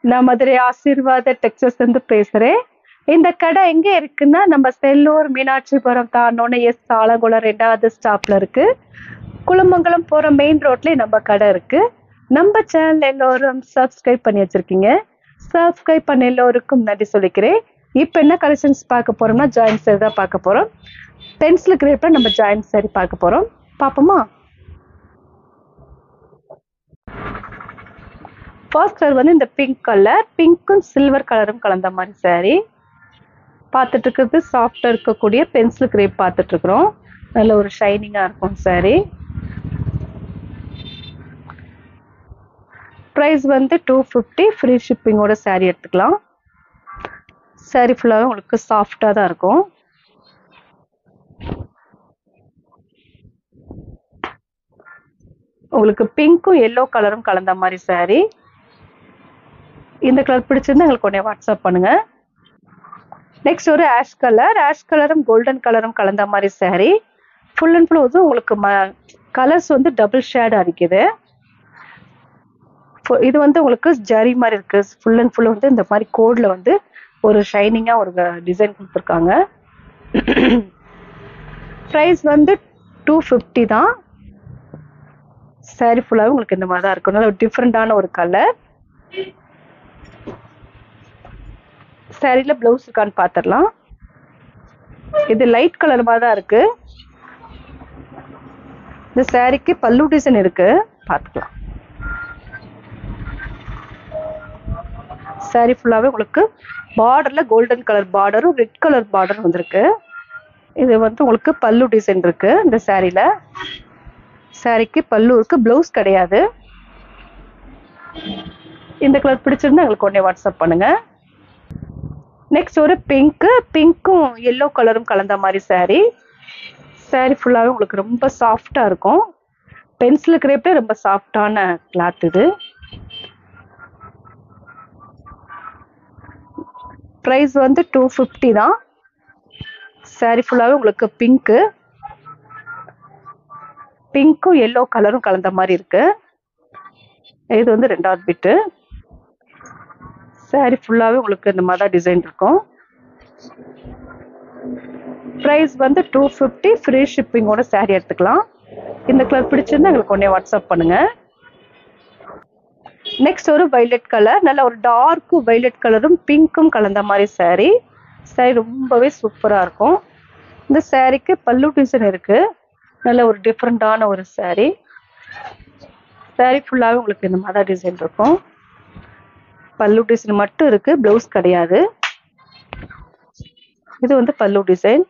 நான் மதுரை ஆசீர்வாத டெக்ஸ்டைல்ஸ் இருந்து பேசுறேன். இந்த கடை எங்க இருக்குன்னா, நம்ம செல்லூர் மீனாட்சிபுரம் தாண்டோனே ஆலங்குளம் 2வது ஸ்டாப்ல இருக்கு. குளமங்கலம் போற மெயின் ரோட்லயே நம்ம கடை இருக்கு. நம்ம சேனல் எல்லோரும் சப்ஸ்கிரைப் பண்ணி வச்சிருக்கீங்க. சப்ஸ்கிரைப் பண்ண எல்லோருக்கும் நன்றி சொல்லிக்கிறேன். இப்போ என்ன கலெக்ஷன்ஸ் பார்க்க போறோம்னா, ஜாயின்ட் சாரி தான் பார்க்க போறோம். பென்சில் கிரேப்ல நம்ம ஜாயின்ட் சாரி பார்க்க போறோம். பாப்போமா? ஃபர்ஸ்ட் கலர் வந்து இந்த பிங்க் கலர், பிங்க்கும் சில்வர் கலரும் கலந்த மாதிரி சாரி பார்த்துட்டு இருக்கிறது. சாஃப்டா இருக்கக்கூடிய பென்சில் கிரேப் பார்த்துட்டு இருக்கிறோம். நல்ல ஒரு ஷைனிங்கா இருக்கும் சாரி. ப்ரைஸ் வந்து 250. ஃப்ரீ ஷிப்பிங்கோட சாரி எடுத்துக்கலாம். சாரி ஃபுல்லாகவே உங்களுக்கு சாஃப்டா தான் இருக்கும். உங்களுக்கு பிங்க்கும் எல்லோ கலரும் கலந்த மாதிரி சாரி. இந்த கலர் பிடிச்சிருந்தா எங்களுக்கு உடனே வாட்ஸ்அப் பண்ணுங்க. நெக்ஸ்ட் ஒரு ஆஷ் கலரும் கோல்டன் கலரும் கலந்த மாதிரி சாரி. ஃபுல் அண்ட் ஃபுல் வந்து உங்களுக்கு கலர்ஸ் வந்து டபுள் ஷேட் அடிக்குது. இது வந்து உங்களுக்கு ஜரி மாதிரி இருக்கு. ஃபுல் அண்ட் ஃபுல் வந்து இந்த மாதிரி கோட்ல வந்து ஒரு ஷைனிங்கா ஒரு டிசைன் கொடுத்துருக்காங்க. ப்ரைஸ் வந்து 250 தான். சாரி ஃபுல்லாக உங்களுக்கு இந்த மாதிரி தான் இருக்கும். நல்ல ஒரு டிஃப்ரெண்டான ஒரு கலர். சாரியில பிளவுஸ் இருக்கான்னு பார்த்துடலாம். இது லைட் கலர் மாதிரி தான் இருக்கு. இந்த சாரிக்கு பல்லு டிசைன் இருக்கு, பார்த்துக்கலாம். சாரி ஃபுல்லாவே உங்களுக்கு பார்டர்ல கோல்டன் கலர் பார்டரும் ரெட் கலர் பார்டரும் வந்திருக்கு. இது வந்து உங்களுக்கு பல்லு டிசைன் இருக்கு இந்த சாரியில. சாரிக்கு பல்லு இருக்கு, பிளவுஸ் கிடையாது. இந்த கலர் பிடிச்சிருந்தா எங்களுக்கு உடனே வாட்ஸ்அப் பண்ணுங்க. நெக்ஸ்ட் ஒரு பிங்க்கும் எல்லோ கலரும் கலந்த மாதிரி சாரி. சாரி ஃபுல்லாவே உங்களுக்கு ரொம்ப சாஃப்டா இருக்கும். பென்சில் கிரேப்ல ரொம்ப சாஃப்டான கிளாத் இது. ப்ரைஸ் வந்து 250 தான். சாரி ஃபுல்லாவே உங்களுக்கு பிங்க்கும் எல்லோ கலரும் கலந்த மாதிரி இருக்கு. இது வந்து 2வது பிட்டு. சாரி ஃபுல்லாவே உங்களுக்கு இந்த மாதிரி டிசைன் இருக்கும். ப்ரைஸ் வந்து 250. ஃப்ரீ ஷிப்பிங்கோட சாரி எடுத்துக்கலாம். இந்த கலர் பிடிச்சிருந்தா எங்களுக்கு உடனே வாட்ஸ்அப் பண்ணுங்க. நெக்ஸ்ட் ஒரு வைலட் கலர், நல்ல ஒரு டார்க் வைலட் கலரும் பிங்க்கும் கலந்த மாதிரி சாரி. சாரி ரொம்பவே சூப்பரா இருக்கும். இந்த சாரிக்கு பல்லு டிசைன் இருக்கு. நல்ல ஒரு டிஃப்ரெண்டான ஒரு சாரி. சாரி ஃபுல்லாவே உங்களுக்கு இந்த மாதிரி டிசைன் இருக்கும். பல்லு டிசைன் மட்டும் இருக்கு, பிளவுஸ் கிடையாது. இது வந்து பல்லு டிசைன்.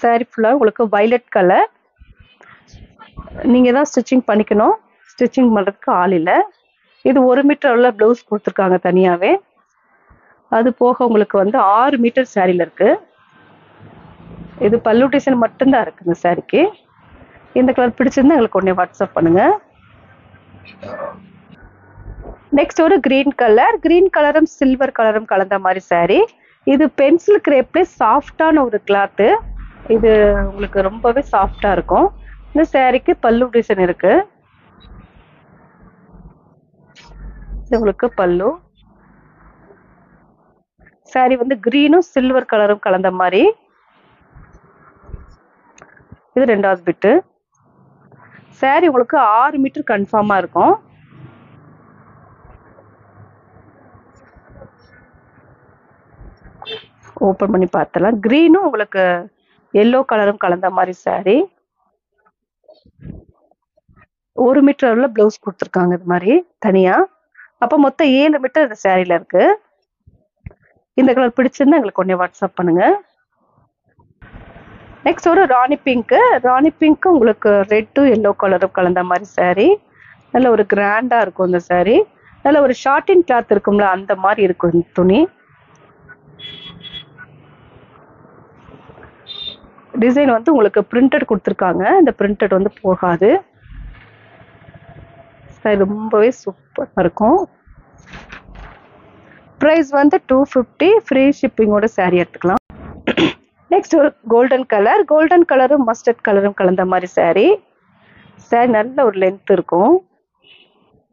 சாரி ஃபுல்லா உங்களுக்கு வைலட் கலர். நீங்க தான் ஸ்டிச்சிங் பண்ணிக்கணும். ஸ்டிச்சிங் பண்றதுக்கு ஆள் இல்லை. இது 1 மீட்டர் உள்ள பிளவுஸ் கொடுத்துருக்காங்க தனியாவே. அது போக உங்களுக்கு வந்து 6 மீட்டர் சாரியில இருக்கு. இது பல்லு டிசைன் மட்டும்தான் இருக்கு இந்த சாரிக்கு. இந்த கலர் பிடிச்சிருந்தா எங்களுக்கு உடனே வாட்ஸ்அப் பண்ணுங்க. நெக்ஸ்ட் ஒரு கிரீன் கலரும் சில்வர் கலரும் கலந்த மாதிரி சாரி. இது பென்சில் கிரேப்ல சாஃப்டான ஒரு கிளாத்து. இது உங்களுக்கு ரொம்பவே சாஃப்டா இருக்கும். இந்த சாரிக்கு பல்லு டிசைன் இருக்கு. இது உங்களுக்கு பல்லு. சாரி வந்து கிரீனும் சில்வர் கலரும் கலந்த மாதிரி. இது 2வது பிட்டு. சாரி உங்களுக்கு 6 மீட்டர் கன்ஃபார்மா இருக்கும். ஓபன் பண்ணி பார்த்தலாம். கிரீனும் உங்களுக்கு எல்லோ கலரும் கலந்த மாதிரி சாரி. 1 மீட்டர் உள்ள பிளவுஸ் கொடுத்துருக்காங்க இது மாதிரி தனியா. அப்ப மொத்தம் 7 மீட்டர் இந்த சாரியில இருக்கு. இந்த கலர் பிடிச்சிருந்தா எங்களுக்கு உடனே வாட்ஸ்அப் பண்ணுங்க. நெக்ஸ்ட் ஒரு ராணி பிங்க் உங்களுக்கு ரெட்டும் எல்லோ கலரும் கலந்த மாதிரி சாரி. நல்ல ஒரு கிராண்டா இருக்கும் இந்த சாரி. நல்ல ஒரு ஷார்டின் கிளாத் இருக்கும்ல, அந்த மாதிரி இருக்கும் இந்த துணி. டிசைன் வந்து உங்களுக்கு பிரிண்டட் கொடுத்துருக்காங்க. இந்த பிரிண்டட் வந்து போகாது. ரொம்பவே சூப்பரா இருக்கும். ப்ரைஸ் வந்து 250. ஃப்ரீ ஷிப்பிங்கோட சாரி எடுத்துக்கலாம். நெக்ஸ்ட் ஒரு கோல்டன் கலரும் மஸ்டர்ட் கலரும் கலந்த மாதிரி சாரி. சாரி நல்ல ஒரு லென்த் இருக்கும்.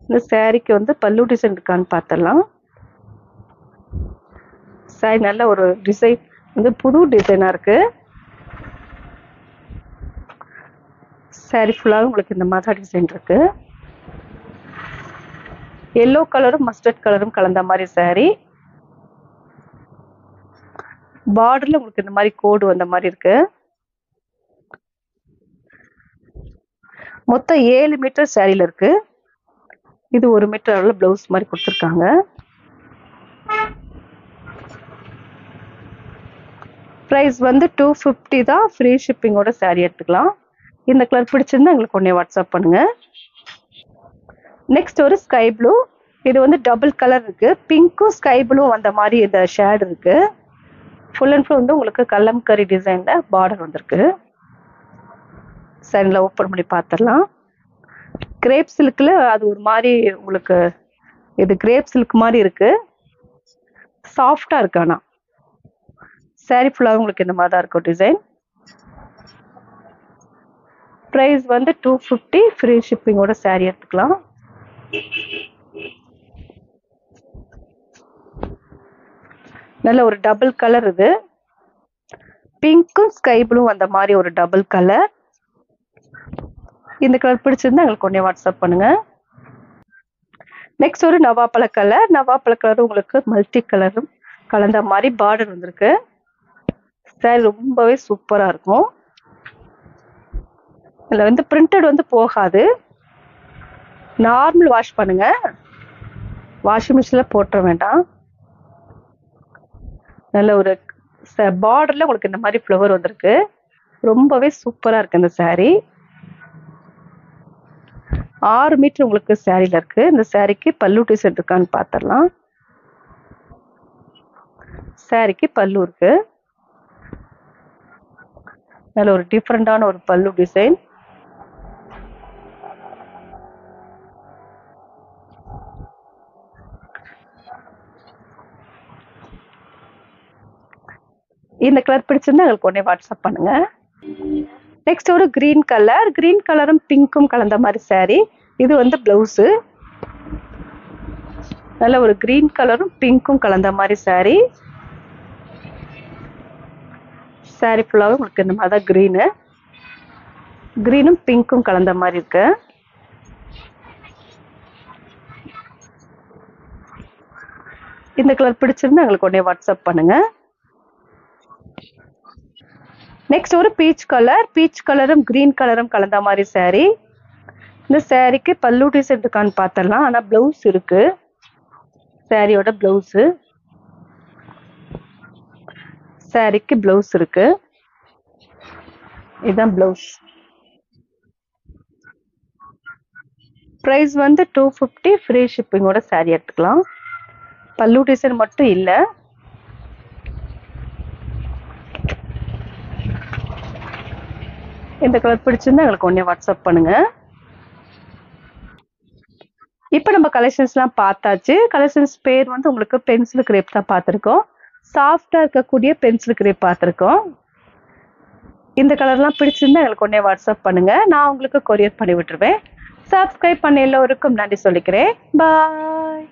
இந்த சாரிக்கு வந்து பல்லு டிசைன் இருக்கான்னு பார்த்துடலாம். சாரி நல்ல ஒரு டிசைன் வந்து புது டிசைனா இருக்கு. சாரி ஃபுல்லாக உங்களுக்கு இந்த மாதிரி டிசைன் இருக்கு. எல்லோ கலரும் மஸ்டர்ட் கலரும் கலந்த மாதிரி சாரி. பார்டர்ல உங்களுக்கு இந்த மாதிரி கோடு வந்த மாதிரி இருக்கு. மொத்தம் 7 மீட்டர் சாரியில இருக்கு. இது 1 மீட்டர் அளவுல பிளவுஸ் மாதிரி கொடுத்துருக்காங்க. ப்ரைஸ் வந்து 250 தான். ஃப்ரீ ஷிப்பிங்கோட சாரி எடுத்துக்கலாம். இந்த கலர் பிடிச்சிருந்தா எங்களுக்கு உடனே வாட்ஸ்அப் பண்ணுங்க. நெக்ஸ்ட் ஒரு ஸ்கை ப்ளூ. இது வந்து டபுள் கலர் இருக்கு. பிங்க்கும் ஸ்கை ப்ளூ அந்த மாதிரி இந்த ஷேட் இருக்கு. ஃபுல் அண்ட் ஃபுல் வந்து உங்களுக்கு கலம்கரி டிசைன்ல பார்டர் வந்திருக்கு. சரிங்களா, ஓப்பன் பண்ணி பார்த்துடலாம். கிரேப் சில்க்ல அது ஒரு மாதிரி உங்களுக்கு இது கிரேப் சில்க் மாதிரி இருக்கு. சாஃப்டா இருக்கு. ஆனா சாரி ஃபுல்லாக உங்களுக்கு இந்த மாதிரி தான் இருக்கும் டிசைன். ப்ரைஸ் வந்து 250. ஃப்ரீ ஷிப்பிங்கோட சாரி எடுத்துக்கலாம். நல்ல ஒரு டபுள் கலர். இது பிங்க்கும் ஸ்கை ப்ளூ அந்த மாதிரி ஒரு டபுள் கலர். இந்த கலர் பிடிச்சிருந்தா எங்களுக்கு உடனே வாட்ஸ்அப் பண்ணுங்க. நெக்ஸ்ட் ஒரு நவாப்பழ கலர். நவாப்பழ கலர் உங்களுக்கு மல்டி கலரும் கலந்த மாதிரி பார்டர் வந்திருக்கு. சாரி ரொம்பவே சூப்பரா இருக்கும். இதுல வந்து பிரிண்டட் வந்து போகாது. நார்மல் வாஷ் பண்ணுங்க, வாஷிங் மிஷின்ல போட்டுற வேண்டாம். நல்ல ஒரு பார்டர்ல உங்களுக்கு இந்த மாதிரி ஃப்ளவர் வந்திருக்கு. ரொம்பவே சூப்பரா இருக்கு இந்த சாரி. 6 மீட்டர் உங்களுக்கு சாரியில இருக்கு. இந்த சாரிக்கு பல்லு டிசைன் இருக்கான்னு பார்த்துடலாம். சாரிக்கு பல்லு இருக்கு. நல்ல ஒரு டிஃப்ரெண்டான ஒரு பல்லு டிசைன். இந்த கலர் பிடிச்சிருந்தா எங்களுக்கு உடனே வாட்ஸ்அப் பண்ணுங்க. நெக்ஸ்ட் ஒரு கிரீன் கலர். கிரீன் கலரும் பிங்க்கும் கலந்த மாதிரி சாரி. இது வந்து பிளவுஸ். நல்ல ஒரு கிரீன் கலரும் பிங்க்கும் கலந்த மாதிரி சாரி. சாரி ஃபுல்லாவே உங்களுக்கு இந்த மாதிரி தான் கிரீனு. கிரீனும் பிங்க்கும் கலந்த மாதிரி இருக்கு. இந்த கலர் பிடிச்சிருந்தா எங்களுக்கு உடனே வாட்ஸ்அப் பண்ணுங்க. நெக்ஸ்ட் ஒரு பீச் கலர். பீச் கலரும் கிரீன் கலரும் கலந்த மாதிரி சாரி. இந்த சாரிக்கு பல்லு டிசைன் இருக்கான்னு பார்த்துடலாம். ஆனா பிளவுஸ் இருக்கு. சாரியோட பிளவுஸ். சாரிக்கு பிளவுஸ் இருக்கு. இதுதான் பிளவுஸ். ப்ரைஸ் வந்து 250. ஃப்ரீ ஷிப்பிங்கோட சாரி எடுத்துக்கலாம். பல்லு டிசைன் மட்டும் இல்ல. இந்த கலர் பிடிச்சிருந்தா எங்களுக்கு உடனே வாட்ஸ்அப் பண்ணுங்க. இப்போ நம்ம கலெக்ஷன்ஸ்லாம் பார்த்தாச்சு. கலெக்ஷன்ஸ் பேர் வந்து உங்களுக்கு பென்சில் கிரேப் தான் பார்த்துருக்கோம். சாஃப்டா இருக்கக்கூடிய பென்சில் கிரேப் பார்த்துருக்கோம். இந்த கலர்லாம் பிடிச்சிருந்தா எங்களுக்கு உடனே வாட்ஸ்அப் பண்ணுங்க. நான் உங்களுக்கு கொரியர் பண்ணி விட்டுருவேன். சப்ஸ்கிரைப் பண்ண எல்லோருக்கும் நன்றி சொல்லிக்கிறேன். பாய்.